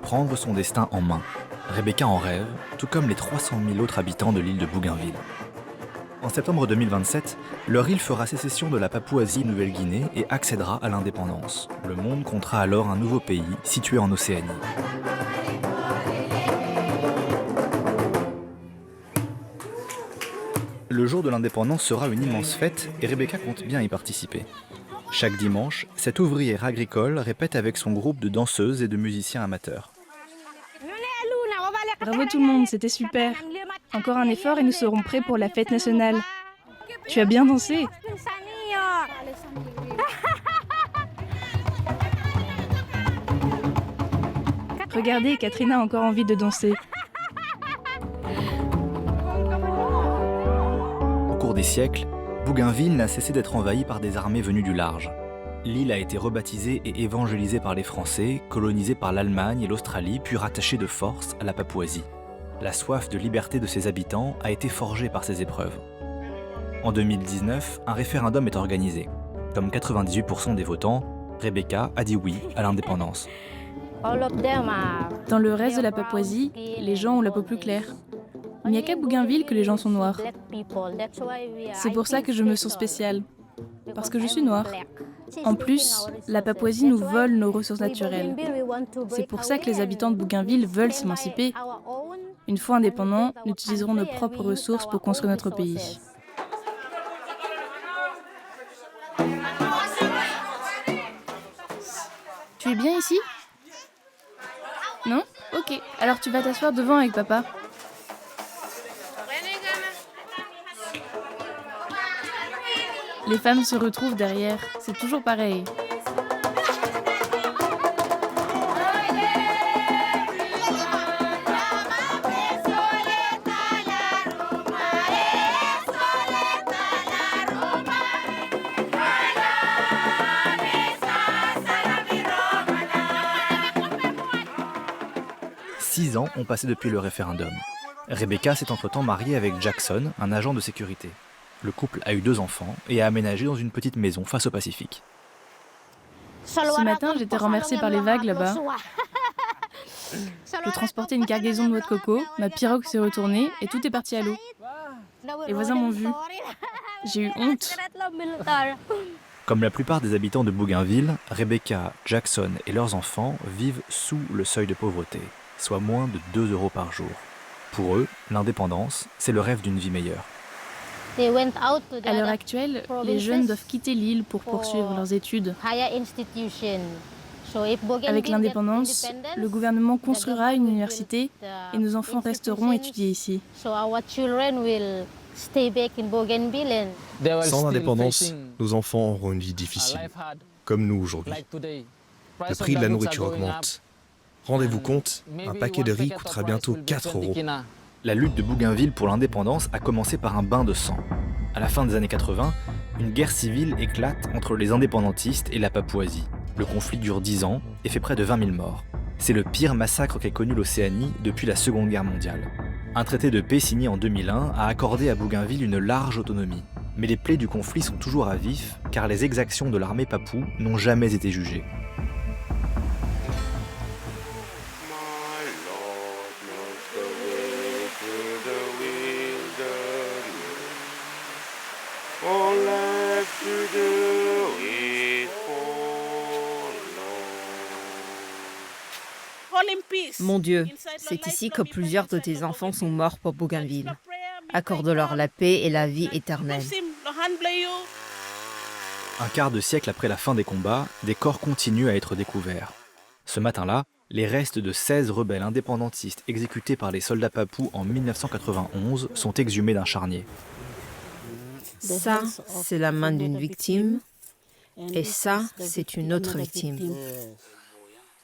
prendre son destin en main. Rebecca en rêve, tout comme les 300 000 autres habitants de l'île de Bougainville. En septembre 2027, leur île fera sécession de la Papouasie-Nouvelle-Guinée et accédera à l'indépendance. Le monde comptera alors un nouveau pays situé en Océanie. Le jour de l'indépendance sera une immense fête et Rebecca compte bien y participer. Chaque dimanche, cette ouvrière agricole répète avec son groupe de danseuses et de musiciens amateurs. Bravo tout le monde, c'était super. Encore un effort et nous serons prêts pour la fête nationale. Tu as bien dansé. Regardez, Catherine a encore envie de danser. Au cours des siècles, Bougainville n'a cessé d'être envahie par des armées venues du large. L'île a été rebaptisée et évangélisée par les Français, colonisée par l'Allemagne et l'Australie, puis rattachée de force à la Papouasie. La soif de liberté de ses habitants a été forgée par ces épreuves. En 2019, un référendum est organisé. Comme 98% des votants, Rebecca a dit oui à l'indépendance. Dans le reste de la Papouasie, les gens ont la peau plus claire. Il n'y a qu'à Bougainville que les gens sont noirs. C'est pour ça que je me sens spéciale. Parce que je suis noire. En plus, la Papouasie nous vole nos ressources naturelles. C'est pour ça que les habitants de Bougainville veulent s'émanciper. Une fois indépendants, nous utiliserons nos propres ressources pour construire notre pays. Tu es bien ici ? Non ? Ok, alors tu vas t'asseoir devant avec papa. Les femmes se retrouvent derrière, c'est toujours pareil. Six ans ont passé depuis le référendum. Rebecca s'est entre-temps mariée avec Jackson, un agent de sécurité. Le couple a eu 2 enfants et a aménagé dans une petite maison face au Pacifique. Ce matin, j'étais renversée par les vagues là-bas. Je transportais une cargaison de noix de coco, ma pirogue s'est retournée et tout est parti à l'eau. Les voisins m'ont vu. J'ai eu honte. Comme la plupart des habitants de Bougainville, Rebecca, Jackson et leurs enfants vivent sous le seuil de pauvreté, soit moins de 2 € par jour. Pour eux, l'indépendance, c'est le rêve d'une vie meilleure. À l'heure actuelle, les jeunes doivent quitter l'île pour poursuivre leurs études. Avec l'indépendance, le gouvernement construira une université et nos enfants resteront étudier ici. Sans l'indépendance, nos enfants auront une vie difficile, comme nous aujourd'hui. Le prix de la nourriture augmente. Rendez-vous compte, un paquet de riz coûtera bientôt 4 €. La lutte de Bougainville pour l'indépendance a commencé par un bain de sang. À la fin des années 80, une guerre civile éclate entre les indépendantistes et la Papouasie. Le conflit dure 10 ans et fait près de 20 000 morts. C'est le pire massacre qu'ait connu l'Océanie depuis la Seconde Guerre mondiale. Un traité de paix signé en 2001 a accordé à Bougainville une large autonomie. Mais les plaies du conflit sont toujours à vif, car les exactions de l'armée papoue n'ont jamais été jugées. Mon Dieu, c'est ici que plusieurs de tes enfants sont morts pour Bougainville. Accorde-leur la paix et la vie éternelle. Un quart de siècle après la fin des combats, des corps continuent à être découverts. Ce matin-là, les restes de 16 rebelles indépendantistes exécutés par les soldats papous en 1991 sont exhumés d'un charnier. Ça, c'est la main d'une victime. Et ça, c'est une autre victime.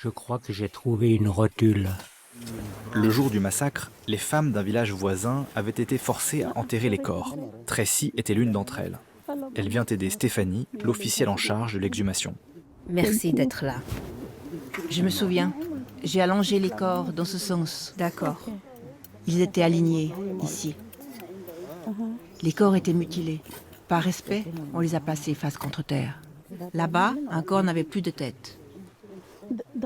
Je crois que j'ai trouvé une rotule. Le jour du massacre, les femmes d'un village voisin avaient été forcées à enterrer les corps. Tracy était l'une d'entre elles. Elle vient aider Stéphanie, l'officielle en charge de l'exhumation. Merci d'être là. Je me souviens, j'ai allongé les corps dans ce sens. D'accord. Ils étaient alignés, ici. Les corps étaient mutilés. Par respect, on les a placés face contre terre. Là-bas, un corps n'avait plus de tête.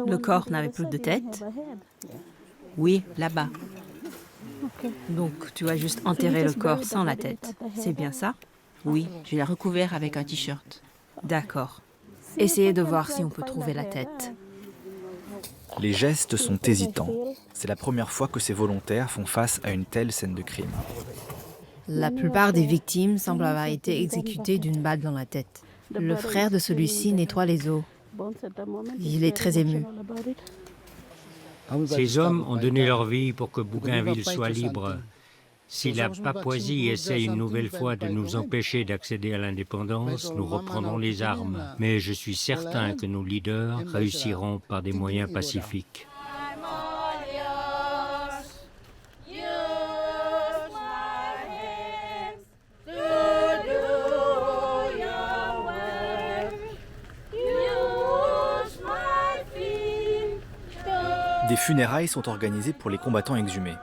Le corps n'avait plus de tête. Oui, là-bas. Donc tu as juste enterré le corps sans la tête. C'est bien ça? Oui, je l'ai recouvert avec un t-shirt. D'accord. Essayez de voir si on peut trouver la tête. Les gestes sont hésitants. C'est la première fois que ces volontaires font face à une telle scène de crime. La plupart des victimes semblent avoir été exécutées d'une balle dans la tête. Le frère de celui-ci nettoie les os. Il est très ému. Ces hommes ont donné leur vie pour que Bougainville soit libre. Si la Papouasie essaie une nouvelle fois de nous empêcher d'accéder à l'indépendance, nous reprendrons les armes. Mais je suis certain que nos leaders réussiront par des moyens pacifiques. Des funérailles sont organisées pour les combattants exhumés.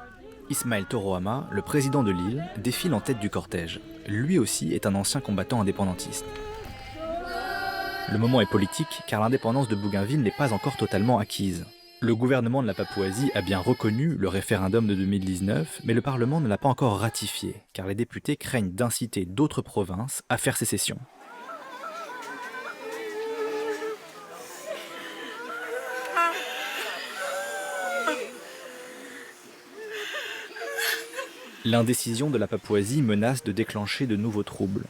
Ismaël Torohama, le président de l'île, défile en tête du cortège. Lui aussi est un ancien combattant indépendantiste. Le moment est politique car l'indépendance de Bougainville n'est pas encore totalement acquise. Le gouvernement de la Papouasie a bien reconnu le référendum de 2019, mais le Parlement ne l'a pas encore ratifié, car les députés craignent d'inciter d'autres provinces à faire sécession. L'indécision de la Papouasie menace de déclencher de nouveaux troubles.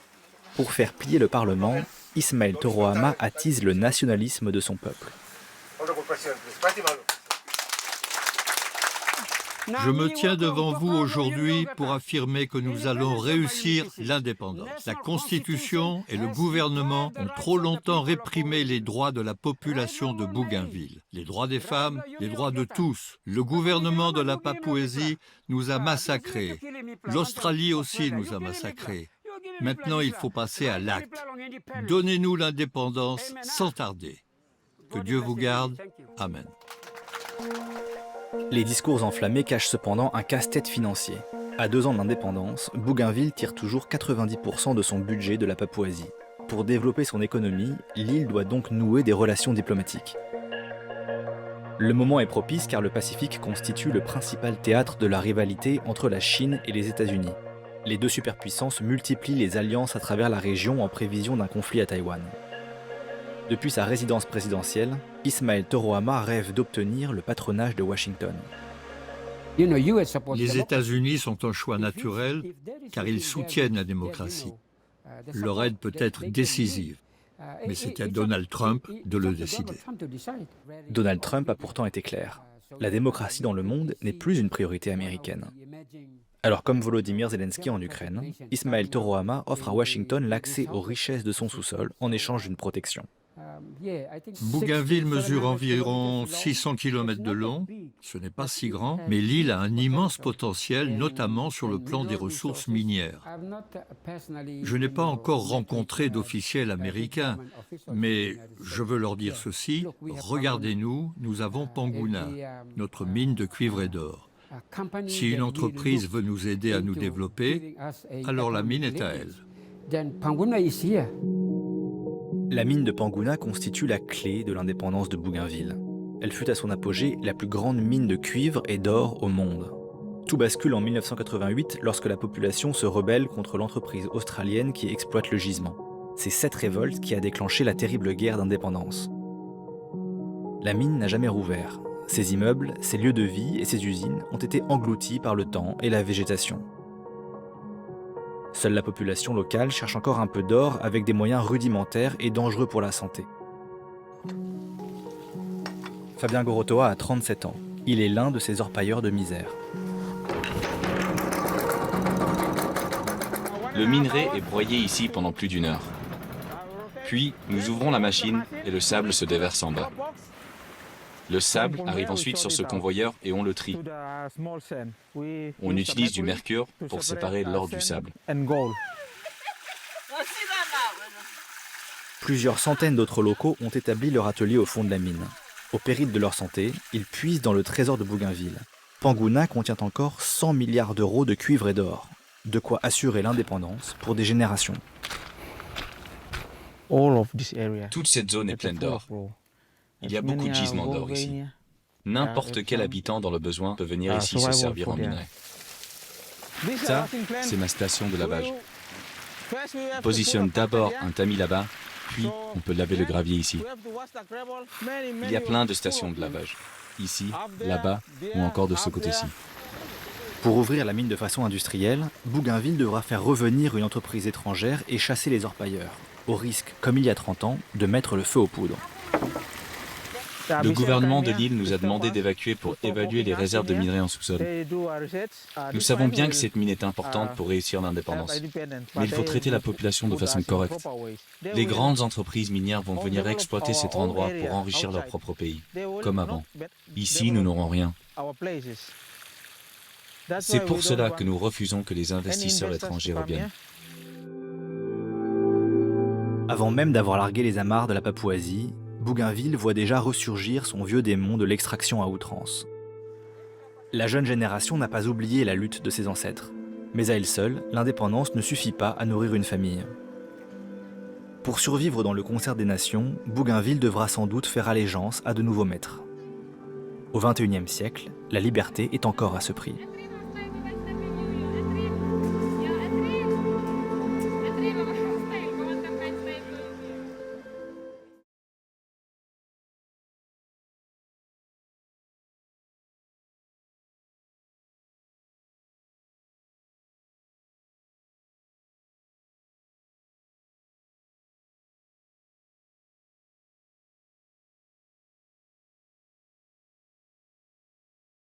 Pour faire plier le Parlement, Ismaël Torohama attise le nationalisme de son peuple. Je me tiens devant vous aujourd'hui pour affirmer que nous allons réussir l'indépendance. La Constitution et le gouvernement ont trop longtemps réprimé les droits de la population de Bougainville. Les droits des femmes, les droits de tous. Le gouvernement de la Papouasie nous a massacrés. L'Australie aussi nous a massacrés. Maintenant, il faut passer à l'acte. Donnez-nous l'indépendance sans tarder. Que Dieu vous garde. Amen. Les discours enflammés cachent cependant un casse-tête financier. À 2 ans d'indépendance, Bougainville tire toujours 90% de son budget de la Papouasie. Pour développer son économie, l'île doit donc nouer des relations diplomatiques. Le moment est propice car le Pacifique constitue le principal théâtre de la rivalité entre la Chine et les États-Unis. Les deux superpuissances multiplient les alliances à travers la région en prévision d'un conflit à Taïwan. Depuis sa résidence présidentielle, Ismaël Torohama rêve d'obtenir le patronage de Washington. Les États-Unis sont un choix naturel car ils soutiennent la démocratie. Leur aide peut être décisive, mais c'est à Donald Trump de le décider. Donald Trump a pourtant été clair. La démocratie dans le monde n'est plus une priorité américaine. Alors comme Volodymyr Zelensky en Ukraine, Ismaël Torohama offre à Washington l'accès aux richesses de son sous-sol en échange d'une protection. Bougainville mesure environ 600 km de long. Ce n'est pas si grand, mais l'île a un immense potentiel, notamment sur le plan des ressources minières. Je n'ai pas encore rencontré d'officiels américains, mais je veux leur dire ceci. Regardez-nous, nous avons Panguna, notre mine de cuivre et d'or. Si une entreprise veut nous aider à nous développer, alors la mine est à elle. La mine de Panguna constitue la clé de l'indépendance de Bougainville. Elle fut à son apogée la plus grande mine de cuivre et d'or au monde. Tout bascule en 1988 lorsque la population se rebelle contre l'entreprise australienne qui exploite le gisement. C'est cette révolte qui a déclenché la terrible guerre d'indépendance. La mine n'a jamais rouvert. Ses immeubles, ses lieux de vie et ses usines ont été engloutis par le temps et la végétation. Seule la population locale cherche encore un peu d'or avec des moyens rudimentaires et dangereux pour la santé. Fabien Gorotoa a 37 ans. Il est l'un de ces orpailleurs de misère. Le minerai est broyé ici pendant plus d'1 heure. Puis, nous ouvrons la machine et le sable se déverse en bas. Le sable arrive ensuite sur ce convoyeur et on le trie. On utilise du mercure pour séparer l'or du sable. Plusieurs centaines d'autres locaux ont établi leur atelier au fond de la mine. Au péril de leur santé, ils puisent dans le trésor de Bougainville. Panguna contient encore 100 milliards d'euros de cuivre et d'or. De quoi assurer l'indépendance pour des générations. Toute cette zone est pleine d'or. Il y a beaucoup de gisements d'or ici. N'importe quel habitant dans le besoin peut venir ici se servir en minerai. Ça, c'est ma station de lavage. On positionne d'abord un tamis là-bas, puis on peut laver le gravier ici. Il y a plein de stations de lavage. Ici, là-bas ou encore de ce côté-ci. Pour ouvrir la mine de façon industrielle, Bougainville devra faire revenir une entreprise étrangère et chasser les orpailleurs, au risque, comme il y a 30 ans, de mettre le feu aux poudres. Le gouvernement de l'île nous a demandé d'évacuer pour évaluer les réserves de minerais en sous-sol. Nous savons bien que cette mine est importante pour réussir l'indépendance, mais il faut traiter la population de façon correcte. Les grandes entreprises minières vont venir exploiter cet endroit pour enrichir leur propre pays, comme avant. Ici, nous n'aurons rien. C'est pour cela que nous refusons que les investisseurs étrangers reviennent. Avant même d'avoir largué les amarres de la Papouasie, Bougainville voit déjà ressurgir son vieux démon de l'extraction à outrance. La jeune génération n'a pas oublié la lutte de ses ancêtres, mais à elle seule, l'indépendance ne suffit pas à nourrir une famille. Pour survivre dans le concert des nations, Bougainville devra sans doute faire allégeance à de nouveaux maîtres. Au XXIe siècle, la liberté est encore à ce prix.